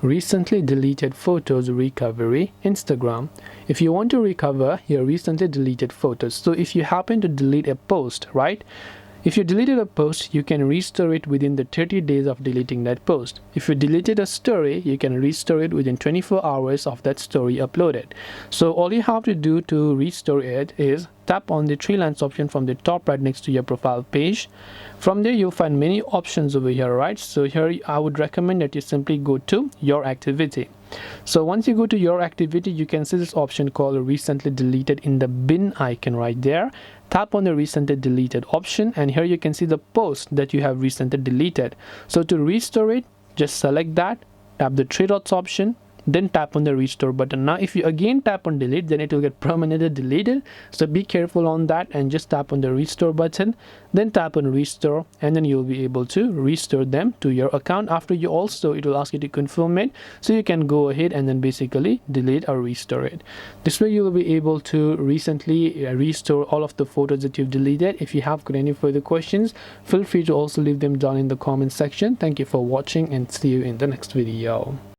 Recently deleted photos recovery Instagram. If you want to recover your recently deleted photos, so if you happen to delete a post, right? If you deleted a post, you can restore it within the 30 days of deleting that post. If you deleted a story, you can restore it within 24 hours of that story uploaded. So all you have to do to restore it is tap on the three lines option from the top right next to your profile page. From there you'll find many options over here, right? So here I would recommend that you simply go to your activity. So once you go to your activity, you can see this option called recently deleted in the bin icon right there. Tap on the recently deleted option, and here you can see the post that you have recently deleted. So to restore it, just select that, tap the three dots option, then tap on the restore button. Now if you again tap on delete, then it will get permanently deleted, so be careful on that and just tap on the restore button, then tap on restore, and then you'll be able to restore them to your account. After you also, it will ask you to confirm it, so you can go ahead and then basically delete or restore it. This way you will be able to recently restore all of the photos that you've deleted. If you have got any further questions, feel free to also leave them down in the comment section. Thank you for watching and see you in the next video.